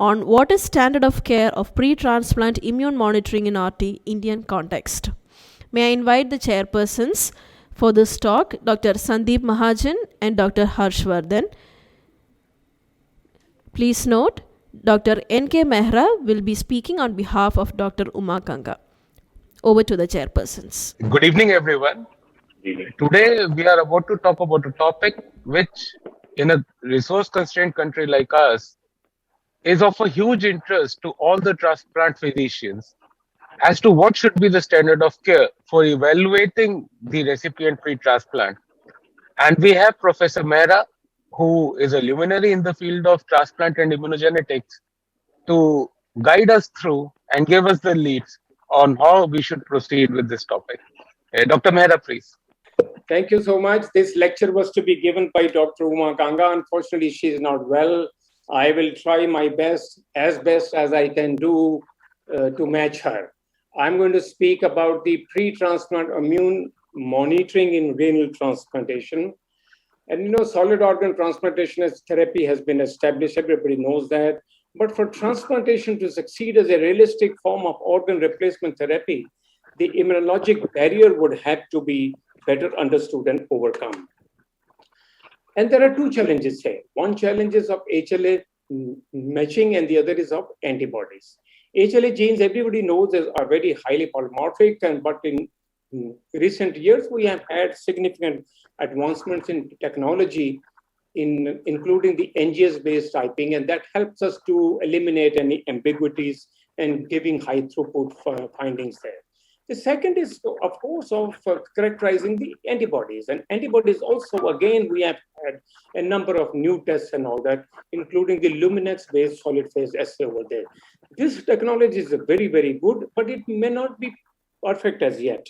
on what is standard of care of pre-transplant immune monitoring in RT Indian context. May I invite the chairpersons for this talk, Dr. Sandeep Mahajan and Dr. Harshvardhan. Please note, Dr. N.K. Mehra will be speaking on behalf of Dr. Uma Kanga. Over to the chairpersons. Good evening, everyone. Today, we are about to talk about a topic which, in a resource-constrained country like us, is of a huge interest to all the transplant physicians as to what should be the standard of care for evaluating the recipient pre-transplant. And we have Professor Mehra, who is a luminary in the field of transplant and immunogenetics, to guide us through and give us the leads on how we should proceed with this topic. Dr. Mehra, please. Thank you so much. This lecture was to be given by Dr. Uma Kanga. Unfortunately, she is not well. I will try my best as I can do to match her. I'm going to speak about the pre-transplant immune monitoring in renal transplantation. And you know, solid organ transplantation as therapy has been established. Everybody knows that. But for transplantation to succeed as a realistic form of organ replacement therapy, the immunologic barrier would have to be better understood and overcome. And there are two challenges here. One challenge is of HLA matching and the other is of antibodies. HLA genes, everybody knows, are very highly polymorphic, but in recent years, we have had significant advancements in technology, including the NGS-based typing, and that helps us to eliminate any ambiguities and giving high throughput findings there. The second is, of course, of characterizing the antibodies. And antibodies also, again, we have had a number of new tests and all that, including the Luminex-based solid phase assay over there. This technology is very, very good, but it may not be perfect as yet,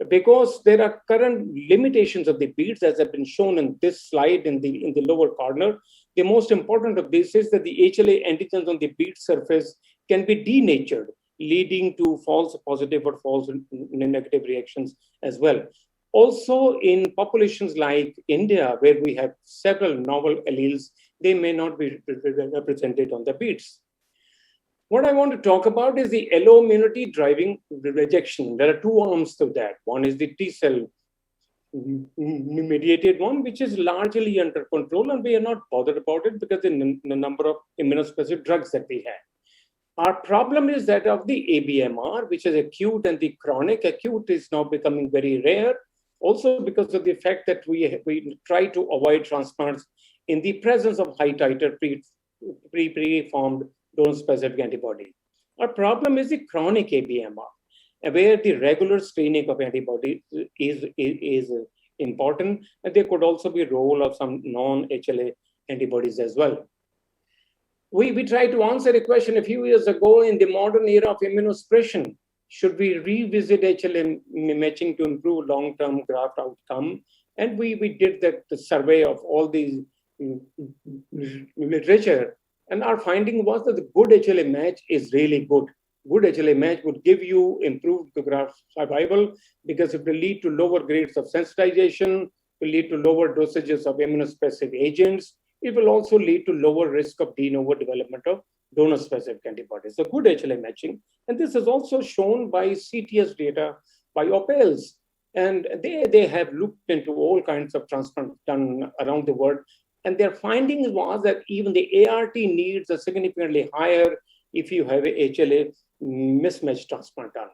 because there are current limitations of the beads, as have been shown in this slide in the lower corner. The most important of this is that the HLA antigens on the bead surface can be denatured, leading to false positive or false negative reactions as well. Also, in populations like India, where we have several novel alleles, they may not be represented on the beads. What I want to talk about is the alloimmunity driving rejection. There are two arms to that. One is the T cell mediated one, which is largely under control, and we are not bothered about it because of the number of immunosuppressive drugs that we have. Our problem is that of the ABMR, which is acute and the chronic. Acute is now becoming very rare, also because of the fact that we try to avoid transplants in the presence of high titer pre-formed donor-specific antibody. Our problem is the chronic ABMR, where the regular screening of antibody is important, and there could also be a role of some non-HLA antibodies as well. We tried to answer a question a few years ago in the modern era of immunosuppression. Should we revisit HLA matching to improve long-term graft outcome? And we did the survey of all these literature. And our finding was that the good HLA match is really good. Good HLA match would give you improved graft survival because it will lead to lower grades of sensitization, will lead to lower dosages of immunosuppressive agents. It will also lead to lower risk of de novo development of donor-specific antibodies. So good HLA matching. And this is also shown by CTS data by OPELS. And they have looked into all kinds of transplants done around the world. And their findings was that even the ART needs are significantly higher if you have a HLA mismatch transplant done.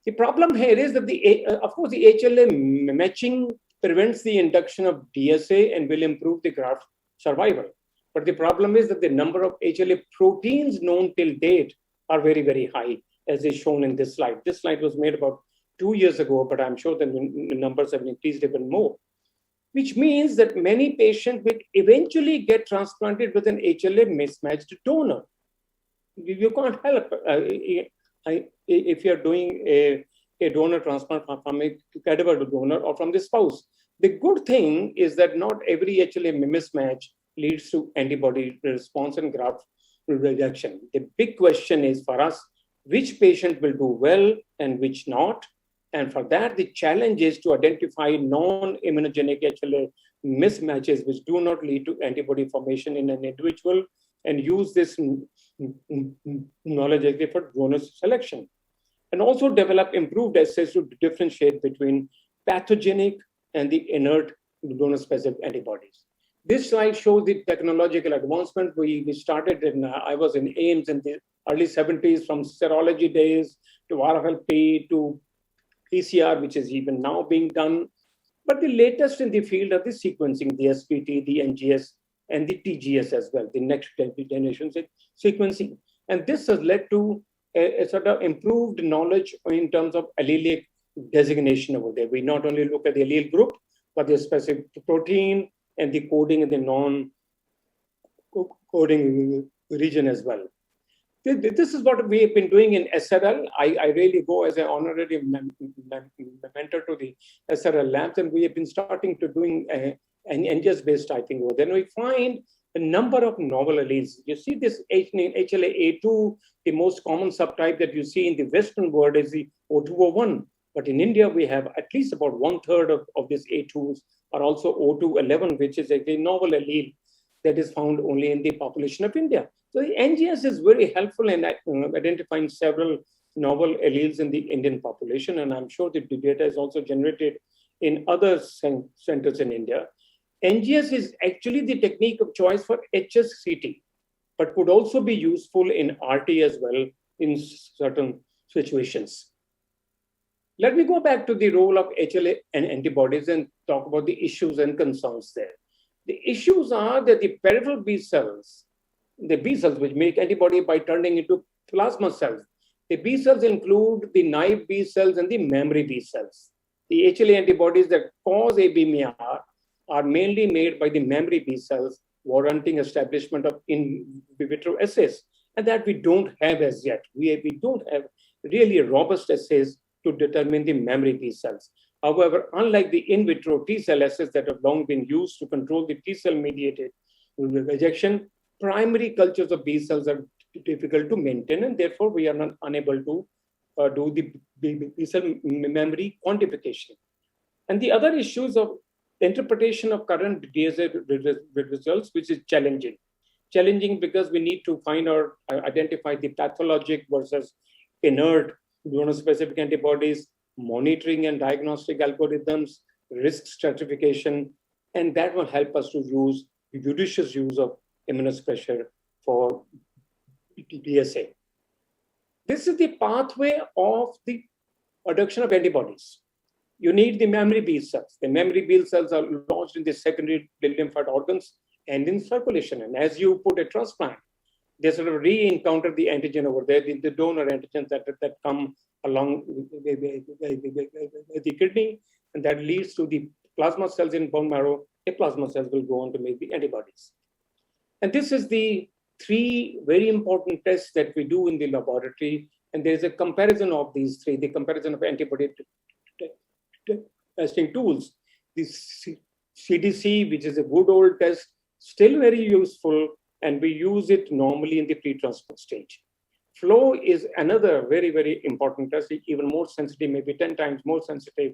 The problem here is that of course, the HLA matching prevents the induction of DSA and will improve the graft survival. But the problem is that the number of HLA proteins known till date are very, very high, as is shown in this slide. This slide was made about 2 years ago, but I'm sure that the numbers have increased even more, which means that many patients will eventually get transplanted with an HLA mismatched donor. You can't help if you're doing a donor transplant from a cadaver donor or from the spouse. The good thing is that not every HLA mismatch leads to antibody response and graft rejection. The big question is for us, which patient will do well and which not? And for that, the challenge is to identify non-immunogenic HLA mismatches which do not lead to antibody formation in an individual and use this knowledge actually for donor selection. And also develop improved assays to differentiate between pathogenic and the inert donor-specific antibodies. This slide shows the technological advancement. We started in, I was in AIMS in the early 70s, from serology days to RFLP to PCR, which is even now being done. But the latest in the field are the sequencing, the SPT, the NGS, and the TGS as well, the next generation sequencing. And this has led to a sort of improved knowledge in terms of allelic designation over there. We not only look at the allele group, but the specific protein and the coding in the non-coding region as well. This is what we have been doing in SRL. I really go as an honorary mentor to the SRL labs, and we have been starting to doing an NGS-based typing over there. And we find a number of novel alleles. You see this HLA-A2, the most common subtype that you see in the Western world is the O201. But in India, we have at least about 1/3 of these A2s are also O211, which is a novel allele that is found only in the population of India. So the NGS is very helpful in identifying several novel alleles in the Indian population. And I'm sure that the data is also generated in other centers in India. NGS is actually the technique of choice for HSCT, but could also be useful in RT as well in certain situations. Let me go back to the role of HLA and antibodies and talk about the issues and concerns there. The issues are that the peripheral B cells, the B cells which make antibody by turning into plasma cells, the B cells include the naive B cells and the memory B cells. The HLA antibodies that cause ABMR are mainly made by the memory B cells, warranting establishment of in vitro assays, and that we don't have as yet. We don't have really robust assays to determine the memory B cells. However, unlike the in vitro T cell assays that have long been used to control the T cell mediated rejection, primary cultures of B cells are difficult to maintain, and therefore we are not unable to do the B cell memory quantification. And the other issues of interpretation of current DSA results, which is challenging. Challenging because we need to find or identify the pathologic versus inert donor-specific antibodies, monitoring and diagnostic algorithms, risk stratification, and that will help us to use judicious use of immunosuppressor for DSA. This is the pathway of the production of antibodies. You need the memory B cells. The memory B cells are lodged in the secondary lymphoid organs and in circulation. And as you put a transplant, they sort of re-encounter the antigen over there, the donor antigens that come along the kidney, and that leads to the plasma cells in bone marrow. The plasma cells will go on to make the antibodies. And this is the 3 very important tests that we do in the laboratory. And there's a comparison of these 3, the comparison of antibody testing tools. The CDC, which is a good old test, still very useful, and we use it normally in the pre-transplant stage. Flow is another very, very important test, even more sensitive, maybe 10 times more sensitive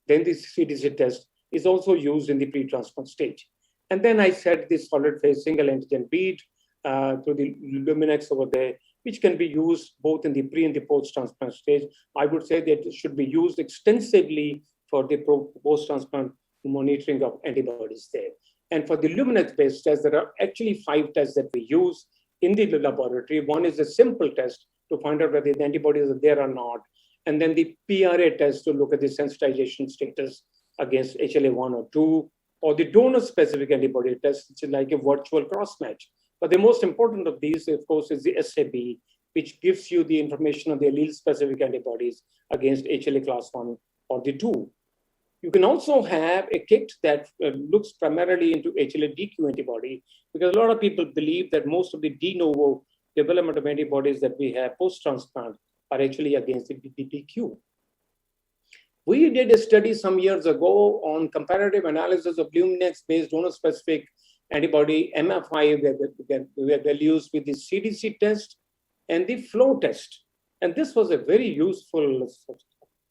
than the CDC test, is also used in the pre-transplant stage. And then I said this solid phase single antigen bead through the Luminex over there, which can be used both in the pre and the post-transplant stage. I would say that it should be used extensively for the post-transplant monitoring of antibodies there. And for the Luminex-based tests, there are actually 5 tests that we use in the laboratory. One is a simple test to find out whether the antibodies are there or not. And then the PRA test to look at the sensitization status against HLA-1 or 2, or the donor-specific antibody test, which is like a virtual cross-match. But the most important of these, of course, is the SAB, which gives you the information on the allele-specific antibodies against HLA class 1 or the 2. You can also have a kit that looks primarily into HLA-DQ antibody, because a lot of people believe that most of the de novo development of antibodies that we have post-transplant are actually against the DQ. We did a study some years ago on comparative analysis of Luminex-based donor-specific antibody MF5 that were used with the CDC test and the flow test. And this was a very useful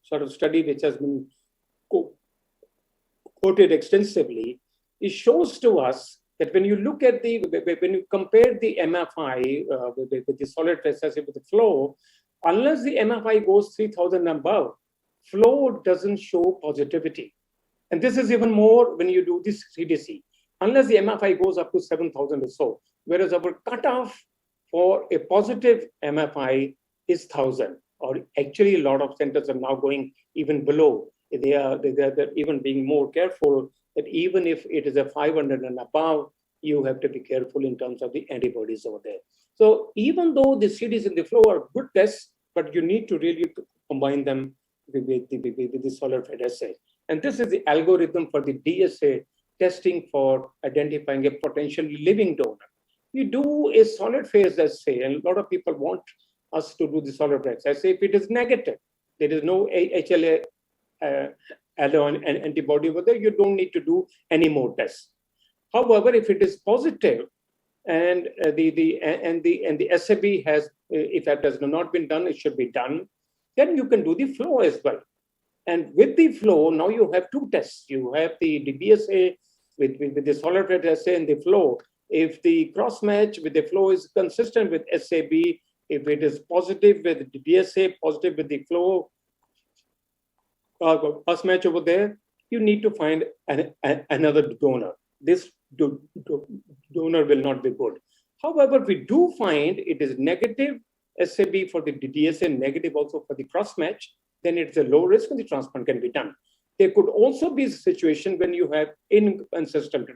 sort of study which has been quoted extensively. It shows to us that when you look at when you compare the MFI with the solid phase assay with the flow, unless the MFI goes 3,000 and above, flow doesn't show positivity. And this is even more when you do this CDC, unless the MFI goes up to 7,000 or so, whereas our cutoff for a positive MFI is 1,000, or actually a lot of centers are now going even below. They're even being more careful that even if it is a 500 and above, you have to be careful in terms of the antibodies over there. So even though the CDs and the flow are good tests, but you need to really combine them with the solid phase assay. And this is the algorithm for the DSA testing for identifying a potential living donor. You do a solid phase assay, and a lot of people want us to do the solid phase assay. If it is negative, there is no HLA antibody over there, you don't need to do any more tests. However, if it is positive, and the SAB has, if that has not been done, it should be done, then you can do the flow as well. And with the flow, now you have two tests. You have the DBSA with the solid phase assay and the flow. If the cross match with the flow is consistent with SAB, if it is positive with DBSA, positive with the flow, cross match over there, you need to find another donor. This donor will not be good. However, if we do find it is negative SAB for the DSA, negative also for the cross match, then it's a low risk and the transplant can be done. There could also be a situation when you have inconsistent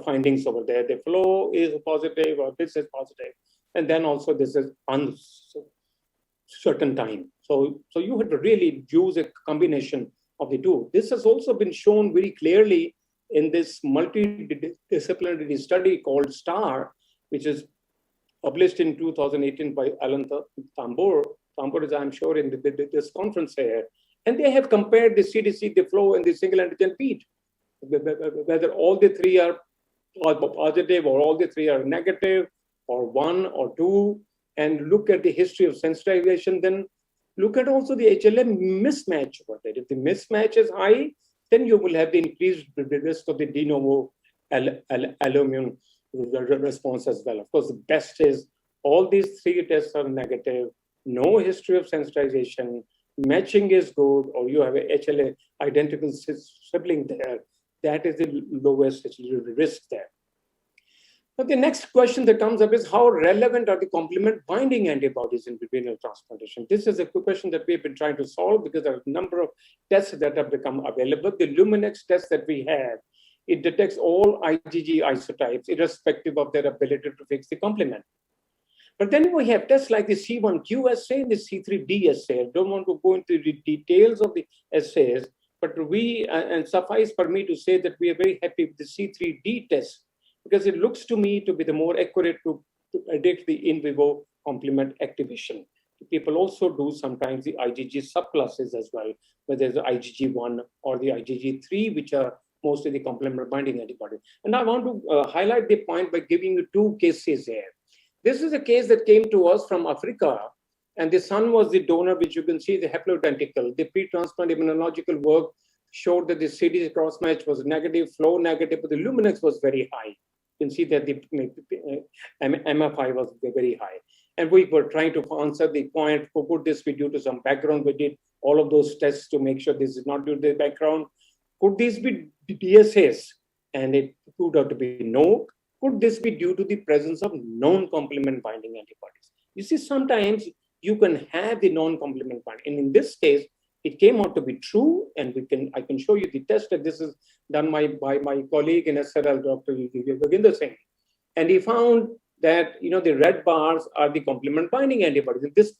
findings over there. The flow is positive or this is positive, and then also this is uncertain time. So you have to really use a combination of the two. This has also been shown very clearly in this multidisciplinary study called STAR, which is published in 2018 by Alan Tambor. Tambor is, I'm sure, in this conference here. And they have compared the CDC, the flow, and the single antigen beat, whether all the three are positive or all the three are negative, or one or two, and look at the history of sensitization. Then look at also the HLA mismatch. If the mismatch is high, then you will have the increased risk of the de novo alloimmune response as well. Of course, the best is all these three tests are negative, no history of sensitization, matching is good, or you have a HLA identical sibling there. That is the lowest risk there. But the next question that comes up is how relevant are the complement binding antibodies in renal transplantation? This is a question that we've been trying to solve because there are a number of tests that have become available. The Luminex test that we have, it detects all IgG isotypes irrespective of their ability to fix the complement. But then we have tests like the C1q assay and the C3d assay. I don't want to go into the details of the assays, but and suffice for me to say that we are very happy with the C3d test, because it looks to me to be the more accurate to predict the in vivo complement activation. People also do sometimes the IgG subclasses as well, whether it's the IgG1 or the IgG3, which are mostly the complement binding antibody. And I want to highlight the point by giving you two cases here. This is a case that came to us from Africa, and the son was the donor, which you can see the haploidentical. The pre-transplant immunological work showed that the CDC cross-match was negative, flow negative, but the Luminex was very high. You can see that the MFI was very high. And we were trying to answer the point, could this be due to some background? We did all of those tests to make sure this is not due to the background. Could these be DSAs? And it proved out to be no. Could this be due to the presence of non-complement binding antibodies? You see, sometimes you can have the non-complement binding. And in this case, it came out to be true, and I can show you the test that this is done by my colleague in SRL, Dr. Yoginder Singh. And he found that the red bars are the complement binding antibodies. In this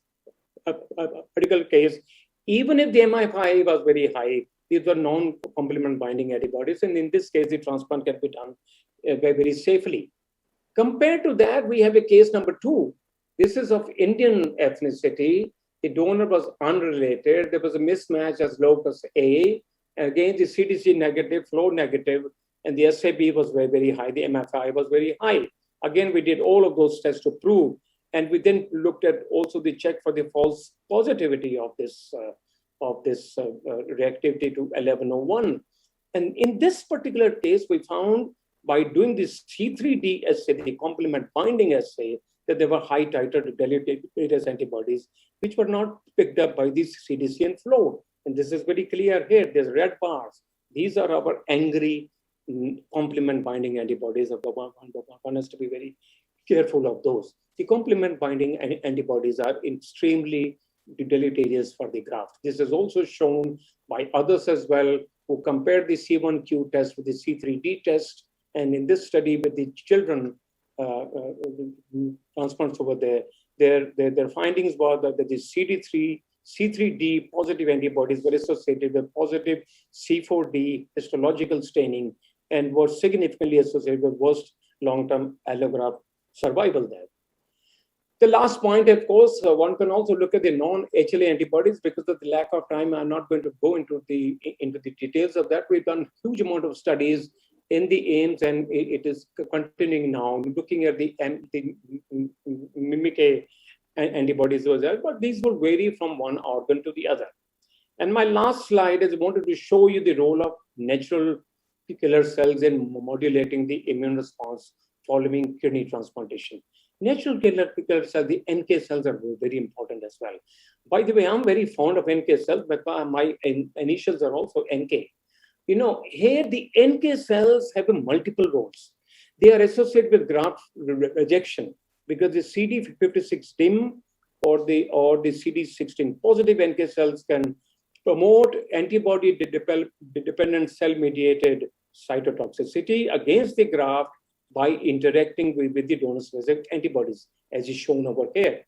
particular case, even if the MI5 was very high, these were non-complement binding antibodies. And in this case, the transplant can be done very safely. Compared to that, we have a case number 2. This is of Indian ethnicity. The donor was unrelated. There was a mismatch as locus A. And again, the CDC negative, flow negative, and the SAB was very, very high. The MFI was very high. Again, we did all of those tests to prove. And we then looked at also the check for the false positivity of this reactivity to 1101. And in this particular case, we found by doing this C3D assay, the complement binding assay, that there were high titer deleterious antibodies, which were not picked up by the CDC and flow. And this is very clear here. There's red bars. These are our angry complement binding antibodies. One has to be very careful of those. The complement binding antibodies are extremely deleterious for the graft. This is also shown by others as well, who compared the C1q test with the C3D test. And in this study with the children transplants over there, their findings were that the C3D positive antibodies were associated with positive C4D histological staining and were significantly associated with worst long-term allograft survival there. The last point, of course, one can also look at the non-HLA antibodies. Because of the lack of time, I'm not going to go into the details of that. We've done huge amount of studies in the AIMS, and it is continuing now, looking at the mimic antibodies, but these will vary from one organ to the other. And my last slide is I wanted to show you the role of natural killer cells in modulating the immune response following kidney transplantation. Natural killer cells, the NK cells, are very important as well. By the way, I'm very fond of NK cells, but my initials are also NK. You know, here the NK cells have multiple roles. They are associated with graft rejection because the CD56-DIM or the CD16 positive NK cells can promote antibody-dependent cell-mediated cytotoxicity against the graft by interacting with the donor-specific antibodies, as is shown over here.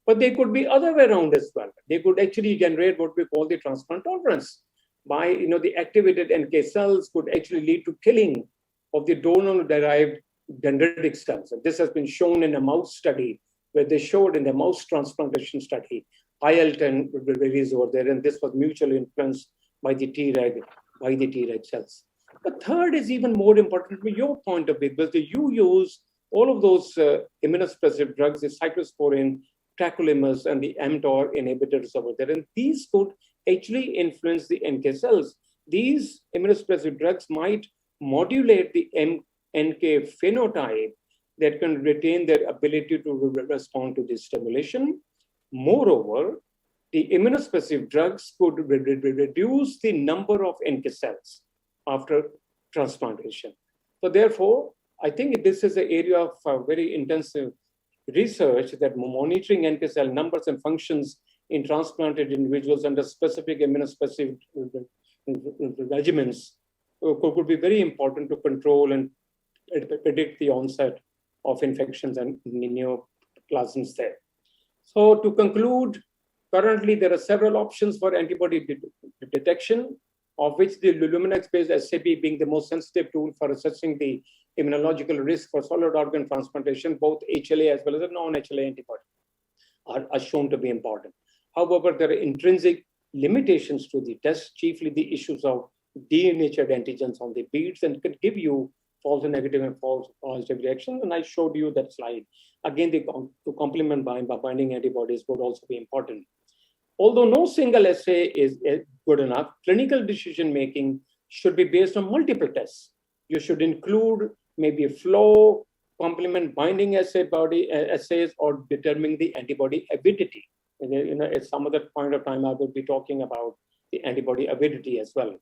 But they could be other way around as well. They could actually generate what we call the transplant tolerance. By, the activated NK cells could actually lead to killing of the donor-derived dendritic cells. And this has been shown in a mouse study, where they showed in the mouse transplantation study, IL-10 release over there, and this was mutually influenced by the Treg cells. The third is even more important from your point of view, because you use all of those immunosuppressive drugs, the cyclosporin, tacrolimus, and the mTOR inhibitors over there, and these could actually influence the NK cells. These immunosuppressive drugs might modulate the NK phenotype that can retain their ability to respond to this stimulation. Moreover, the immunosuppressive drugs could reduce the number of NK cells after transplantation. So therefore, I think this is an area of very intensive research, that monitoring NK cell numbers and functions in transplanted individuals under specific immunosuppressive regimens could be very important to control and predict the onset of infections and neoplasms there. So to conclude, currently there are several options for antibody detection, of which the Luminex-based assay being the most sensitive tool for assessing the immunological risk for solid organ transplantation, both HLA as well as a non-HLA antibody are shown to be important. However, there are intrinsic limitations to the test, chiefly the issues of denatured antigens on the beads, and could give you false negative and false positive reactions. And I showed you that slide. Again, to complement binding antibodies would also be important. Although no single assay is good enough, clinical decision-making should be based on multiple tests. You should include maybe a flow, complement binding assays, or determining the antibody avidity. At some other point of time, I will be talking about the antibody avidity as well.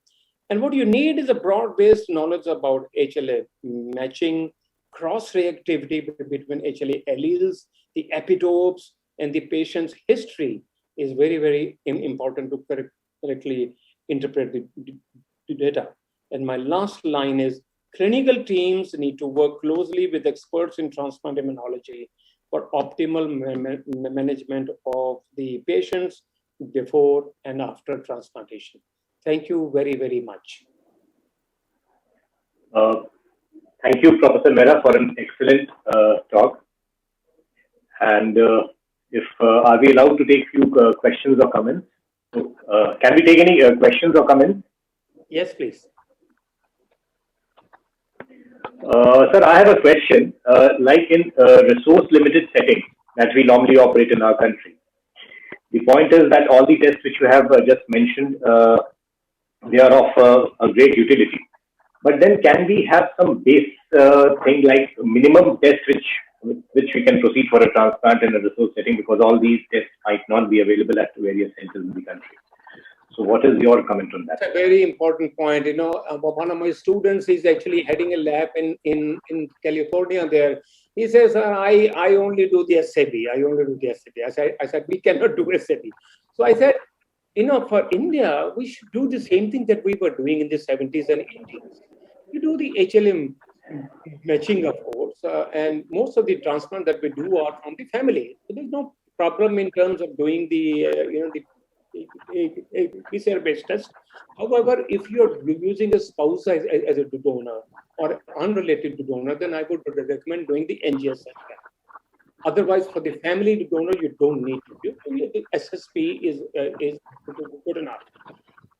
And what you need is a broad-based knowledge about HLA matching, cross-reactivity between HLA alleles, the epitopes, and the patient's history is very, very important to correctly interpret the data. And my last line is, clinical teams need to work closely with experts in transplant immunology for optimal management of the patients before and after transplantation. Thank you very, very much. Thank you, Professor Mehra, for an excellent talk. And are we allowed to take few questions or comments? Can we take any questions or comments? Yes, please. Sir, I have a question. Like in resource-limited settings that we normally operate in our country, the point is that all the tests which you have just mentioned, they are of a great utility. But then can we have some base thing like minimum test which we can proceed for a transplant in a resource setting, because all these tests might not be available at various centers in the country. So what is your comment on that? That's a very important point. One of my students is actually heading a lab in California there. He says, I only do the SAB. I only do the SAB. I said, we cannot do SAB. So I said, for India, we should do the same thing that we were doing in the 70s and 80s. We do the HLM matching, of course, and most of the transplant that we do are from the family. So there's no problem in terms of doing the PCR-based test. However, if you're using a spouse as a donor or unrelated donor, then I would recommend doing the NGS scan. Otherwise, for the family donor, you don't need to do. The SSP is good enough.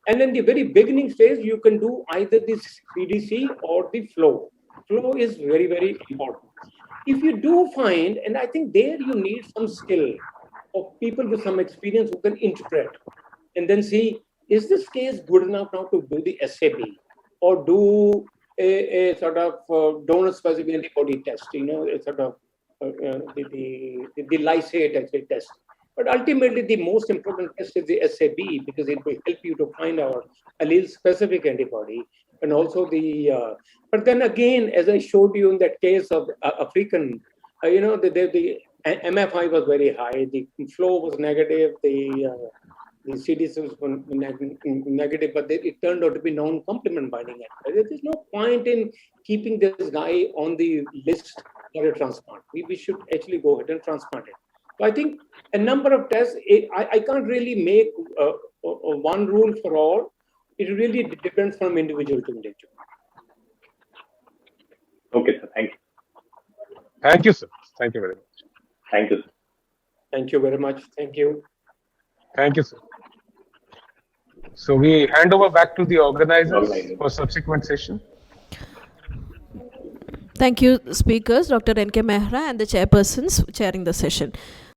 And in the very beginning stage, you can do either the CDC or the flow. Flow is very, very important. If you do find, and I think there you need some skill of people with some experience who can interpret and then see, is this case good enough now to do the SAB or do a sort of donor-specific antibody test, a sort of the lysate actually test. But ultimately, the most important test is the SAB, because it will help you to find out allele-specific antibody and also the. But then again, as I showed you in that case of African, the MFI was very high, the flow was negative, the CDC was negative, but it turned out to be non-complement binding antibody. There's no point in keeping this guy on the list for a transplant. We should actually go ahead and transplant it. So I think a number of tests, I can't really make one rule for all. It really depends from individual to individual. Okay, sir. Thank you. Thank you, sir. Thank you very much. Thank you, sir. Thank you very much. Thank you. Thank you, sir. So we hand over back to the organizers for subsequent session. Thank you, speakers, Dr. N.K. Mehra and the chairpersons chairing the session.